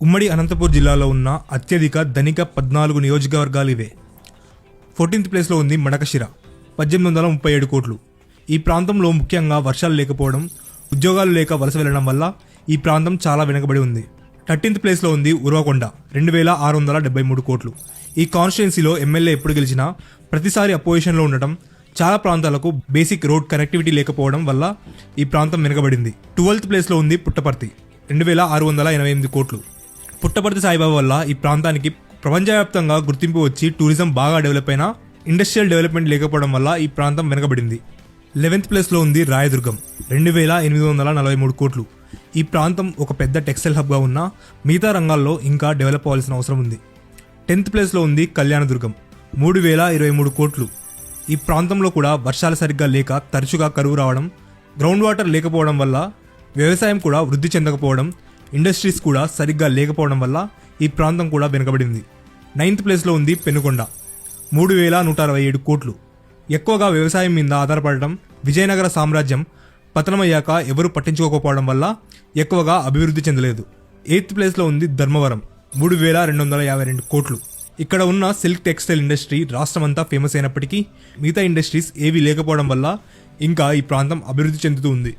ఉమ్మడి అనంతపూర్ జిల్లాలో ఉన్న అత్యధిక ధనిక 14 నియోజకవర్గాలు ఇవే. 14th ప్లేస్లో ఉంది మడకశిర, 1837 కోట్లు. ఈ ప్రాంతంలో ముఖ్యంగా వర్షాలు లేకపోవడం, ఉద్యోగాలు లేక వలస వెళ్లడం వల్ల ఈ ప్రాంతం చాలా వెనుకబడి ఉంది. 13th ప్లేస్లో ఉంది ఉరవకొండ, 2673 కోట్లు. ఈ కాన్స్టిట్యున్సీలో ఎమ్మెల్యే ఎప్పుడు గెలిచినా ప్రతిసారి అపోజిషన్లో ఉండటం, చాలా ప్రాంతాలకు బేసిక్ రోడ్ కనెక్టివిటీ లేకపోవడం వల్ల ఈ ప్రాంతం వెనుకబడింది. 12th ప్లేస్లో ఉంది పుట్టపర్తి, 2688 కోట్లు. పుట్టపర్తి సాయిబాబా వల్ల ఈ ప్రాంతానికి ప్రపంచవ్యాప్తంగా గుర్తింపు వచ్చి టూరిజం బాగా డెవలప్ అయినా ఇండస్ట్రియల్ డెవలప్మెంట్ లేకపోవడం వల్ల ఈ ప్రాంతం వెనుకబడింది. 11th ప్లేస్లో ఉంది రాయదుర్గం, 2843 కోట్లు. ఈ ప్రాంతం ఒక పెద్ద టెక్స్టైల్ హబ్గా ఉన్న మిగతా రంగాల్లో ఇంకా డెవలప్ అవ్వాల్సిన అవసరం ఉంది. 10th ప్లేస్లో ఉంది కళ్యాణదుర్గం, 3023 కోట్లు. ఈ ప్రాంతంలో కూడా వర్షాలు సరిగ్గా లేక తరచుగా కరువు రావడం, గ్రౌండ్ వాటర్ లేకపోవడం వల్ల వ్యవసాయం కూడా వృద్ధి చెందకపోవడం, ఇండస్ట్రీస్ కూడా సరిగ్గా లేకపోవడం వల్ల ఈ ప్రాంతం కూడా వెనుకబడింది. 9th ప్లేస్లో ఉంది పెనుకొండ, 3167 కోట్లు. ఎక్కువగా వ్యవసాయం మీద ఆధారపడటం, విజయనగర సామ్రాజ్యం పతనమయ్యాక ఎవరూ పట్టించుకోకపోవడం వల్ల ఎక్కువగా అభివృద్ధి చెందలేదు. 8th ప్లేస్లో ఉంది ధర్మవరం, 3252 కోట్లు. ఇక్కడ ఉన్న సిల్క్ టెక్స్టైల్ ఇండస్ట్రీ రాష్ట్రమంతా ఫేమస్ అయినప్పటికీ మిగతా ఇండస్ట్రీస్ ఏవీ లేకపోవడం వల్ల ఇంకా ఈ ప్రాంతం అభివృద్ధి చెందుతూ ఉంది.